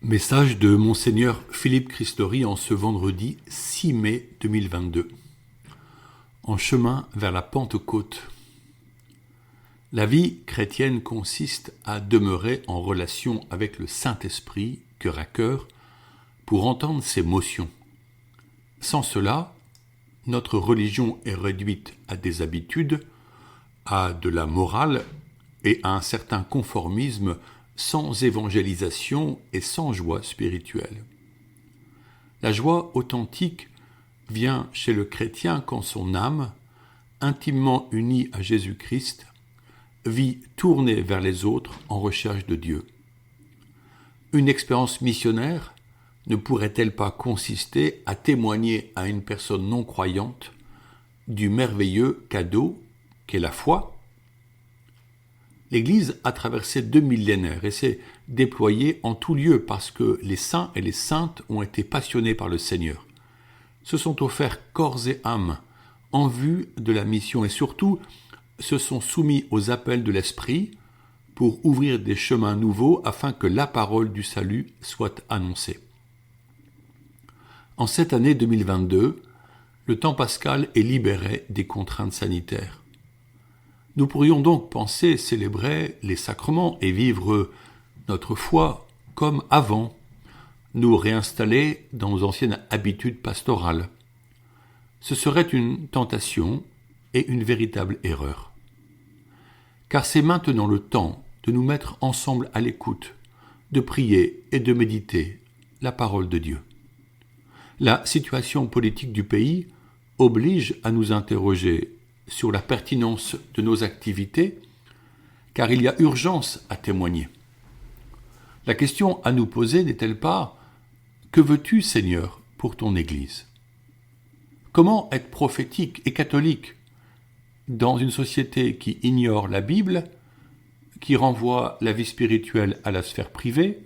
Message de Monseigneur Philippe Christori en ce vendredi 6 mai 2022. En chemin vers la Pentecôte. La vie chrétienne consiste à demeurer en relation avec le Saint-Esprit, cœur à cœur, pour entendre ses motions. Sans cela, notre religion est réduite à des habitudes, à de la morale et à un certain conformisme sans évangélisation et sans joie spirituelle. La joie authentique vient chez le chrétien quand son âme, intimement unie à Jésus-Christ, vit tournée vers les autres en recherche de Dieu. Une expérience missionnaire ne pourrait-elle pas consister à témoigner à une personne non croyante du merveilleux cadeau qu'est la foi ? L'Église a traversé 2 millénaires et s'est déployée en tout lieu parce que les saints et les saintes ont été passionnés par le Seigneur, se sont offerts corps et âme en vue de la mission et surtout se sont soumis aux appels de l'Esprit pour ouvrir des chemins nouveaux afin que la parole du salut soit annoncée. En cette année 2022, le temps pascal est libéré des contraintes sanitaires. Nous pourrions donc penser célébrer les sacrements et vivre notre foi comme avant, nous réinstaller dans nos anciennes habitudes pastorales. Ce serait une tentation et une véritable erreur. Car c'est maintenant le temps de nous mettre ensemble à l'écoute, de prier et de méditer la parole de Dieu. La situation politique du pays oblige à nous interroger sur la pertinence de nos activités, car il y a urgence à témoigner. La question à nous poser n'est-elle pas « Que veux-tu, Seigneur, pour ton Église ?» Comment être prophétique et catholique dans une société qui ignore la Bible, qui renvoie la vie spirituelle à la sphère privée,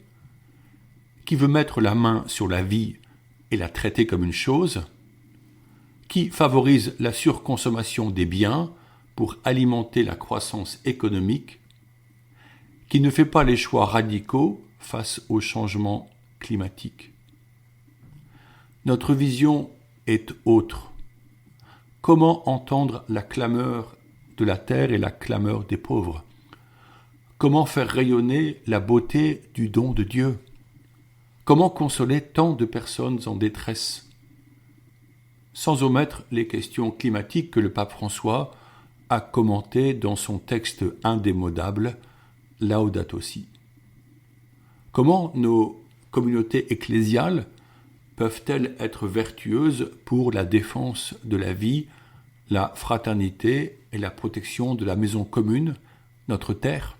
qui veut mettre la main sur la vie et la traiter comme une chose, qui favorise la surconsommation des biens pour alimenter la croissance économique, qui ne fait pas les choix radicaux face au changement climatique. Notre vision est autre. Comment entendre la clameur de la terre et la clameur des pauvres ? Comment faire rayonner la beauté du don de Dieu ? Comment consoler tant de personnes en détresse ? Sans omettre les questions climatiques que le pape François a commentées dans son texte indémodable Laudato Si. Comment nos communautés ecclésiales peuvent-elles être vertueuses pour la défense de la vie, la fraternité et la protection de la maison commune, notre terre ?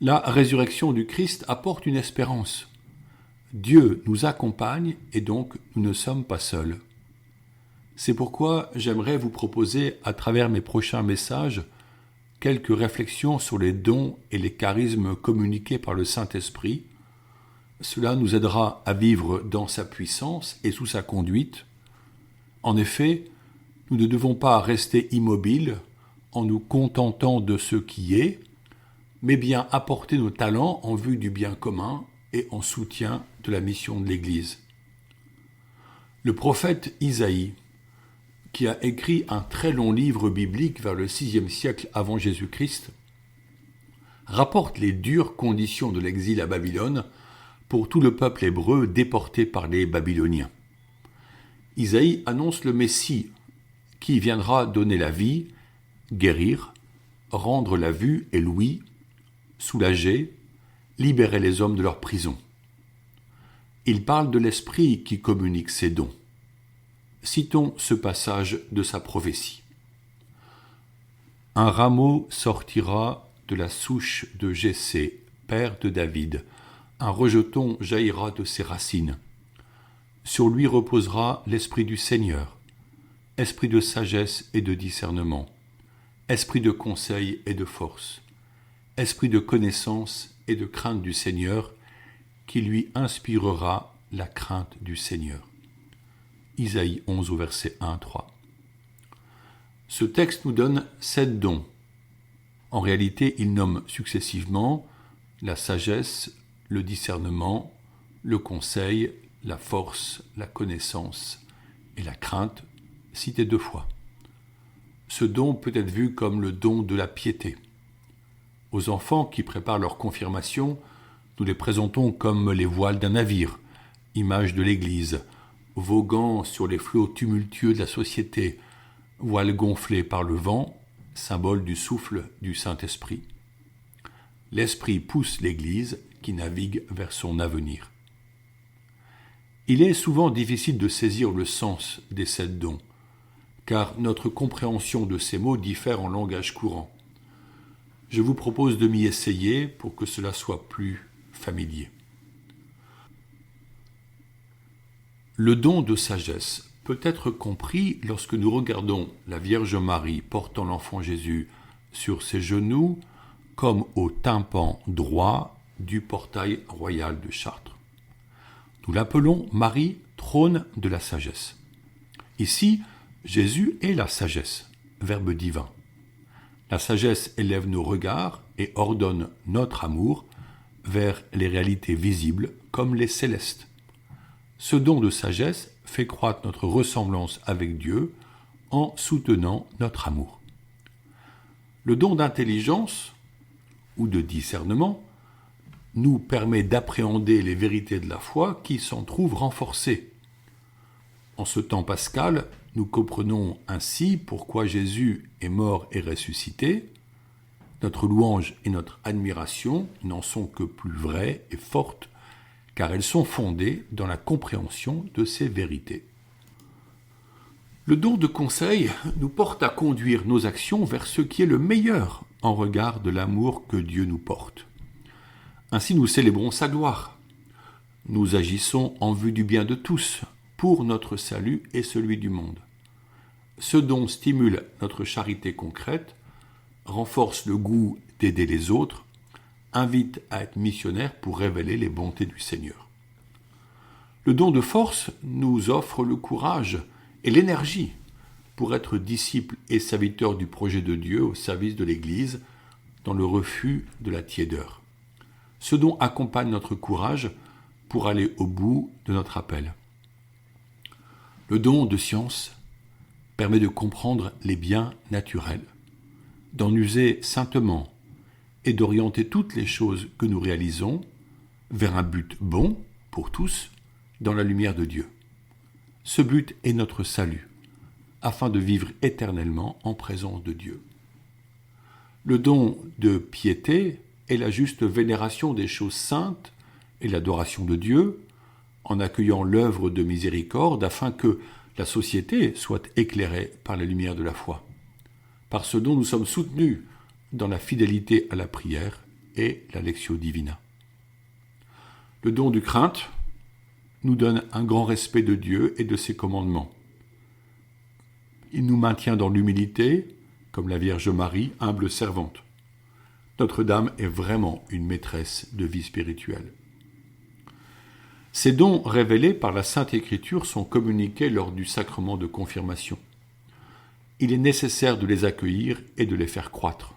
La résurrection du Christ apporte une espérance. Dieu nous accompagne et donc nous ne sommes pas seuls. C'est pourquoi j'aimerais vous proposer, à travers mes prochains messages, quelques réflexions sur les dons et les charismes communiqués par le Saint-Esprit. Cela nous aidera à vivre dans sa puissance et sous sa conduite. En effet, nous ne devons pas rester immobiles en nous contentant de ce qui est, mais bien apporter nos talents en vue du bien commun et en soutien de la mission de l'Église. Le prophète Isaïe, qui a écrit un très long livre biblique vers le VIe siècle avant Jésus-Christ, rapporte les dures conditions de l'exil à Babylone pour tout le peuple hébreu déporté par les Babyloniens. Isaïe annonce le Messie qui viendra donner la vie, guérir, rendre la vue et l'ouïe, soulager, libérer les hommes de leur prison. Il parle de l'Esprit qui communique ses dons. Citons ce passage de sa prophétie. Un rameau sortira de la souche de Jessé, père de David. Un rejeton jaillira de ses racines. Sur lui reposera l'Esprit du Seigneur, esprit de sagesse et de discernement, esprit de conseil et de force, esprit de connaissance et de crainte du Seigneur, qui lui inspirera la crainte du Seigneur. Isaïe 11 au verset 1-3. Ce texte nous donne 7 dons. En réalité, il nomme successivement la sagesse, le discernement, le conseil, la force, la connaissance et la crainte, cités 2 fois. Ce don peut être vu comme le don de la piété. Aux enfants qui préparent leur confirmation, nous les présentons comme les voiles d'un navire, image de l'Église, voguant sur les flots tumultueux de la société, voiles gonflées par le vent, symbole du souffle du Saint-Esprit. L'Esprit pousse l'Église qui navigue vers son avenir. Il est souvent difficile de saisir le sens des 7 dons, car notre compréhension de ces mots diffère en langage courant. Je vous propose de m'y essayer pour que cela soit plus familier. Le don de sagesse peut être compris lorsque nous regardons la Vierge Marie portant l'enfant Jésus sur ses genoux comme au tympan droit du portail royal de Chartres. Nous l'appelons Marie, trône de la sagesse. Ici, Jésus est la sagesse, verbe divin. La sagesse élève nos regards et ordonne notre amour vers les réalités visibles comme les célestes. Ce don de sagesse fait croître notre ressemblance avec Dieu en soutenant notre amour. Le don d'intelligence ou de discernement nous permet d'appréhender les vérités de la foi qui s'en trouvent renforcées. En ce temps pascal, nous comprenons ainsi pourquoi Jésus est mort et ressuscité. Notre louange et notre admiration n'en sont que plus vraies et fortes, car elles sont fondées dans la compréhension de ces vérités. Le don de conseil nous porte à conduire nos actions vers ce qui est le meilleur en regard de l'amour que Dieu nous porte. Ainsi nous célébrons sa gloire. Nous agissons en vue du bien de tous, pour notre salut et celui du monde. Ce don stimule notre charité concrète, renforce le goût d'aider les autres, invite à être missionnaire pour révéler les bontés du Seigneur. Le don de force nous offre le courage et l'énergie pour être disciples et serviteurs du projet de Dieu au service de l'Église dans le refus de la tiédeur. Ce don accompagne notre courage pour aller au bout de notre appel. Le don de science permet de comprendre les biens naturels, d'en user saintement et d'orienter toutes les choses que nous réalisons vers un but bon pour tous dans la lumière de Dieu. Ce but est notre salut, afin de vivre éternellement en présence de Dieu. Le don de piété est la juste vénération des choses saintes et l'adoration de Dieu, en accueillant l'œuvre de miséricorde afin que la société soit éclairée par la lumière de la foi. Par ce don, nous sommes soutenus dans la fidélité à la prière et la lectio divina. Le don du crainte nous donne un grand respect de Dieu et de ses commandements. Il nous maintient dans l'humilité, comme la Vierge Marie, humble servante. Notre-Dame est vraiment une maîtresse de vie spirituelle. Ces dons révélés par la Sainte Écriture sont communiqués lors du sacrement de confirmation. Il est nécessaire de les accueillir et de les faire croître.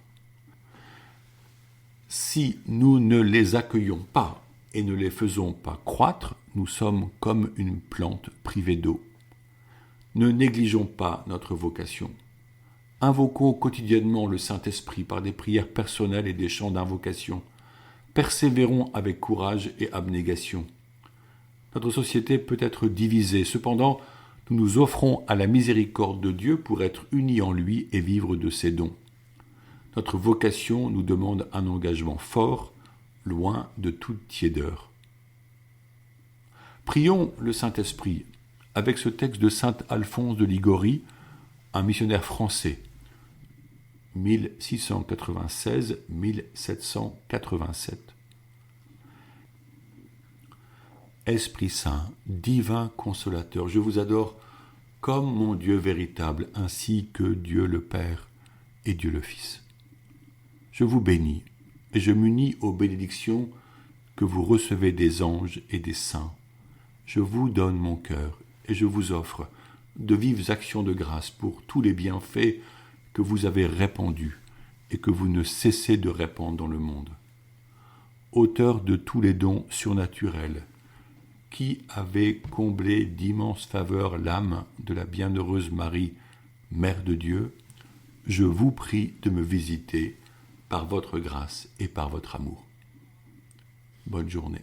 Si nous ne les accueillons pas et ne les faisons pas croître, nous sommes comme une plante privée d'eau. Ne négligeons pas notre vocation. Invoquons quotidiennement le Saint-Esprit par des prières personnelles et des chants d'invocation. Persévérons avec courage et abnégation. Notre société peut être divisée, cependant, nous nous offrons à la miséricorde de Dieu pour être unis en lui et vivre de ses dons. Notre vocation nous demande un engagement fort, loin de toute tiédeur. Prions le Saint-Esprit avec ce texte de saint Alphonse de Ligorie, un missionnaire français, 1696-1787. Esprit Saint, divin consolateur, je vous adore comme mon Dieu véritable, ainsi que Dieu le Père et Dieu le Fils. Je vous bénis et je m'unis aux bénédictions que vous recevez des anges et des saints. Je vous donne mon cœur et je vous offre de vives actions de grâce pour tous les bienfaits que vous avez répandus et que vous ne cessez de répandre dans le monde. auteur de tous les dons surnaturels, qui avez comblé d'immenses faveurs l'âme de la bienheureuse Marie, Mère de Dieu, je vous prie de me visiter par votre grâce et par votre amour. Bonne journée.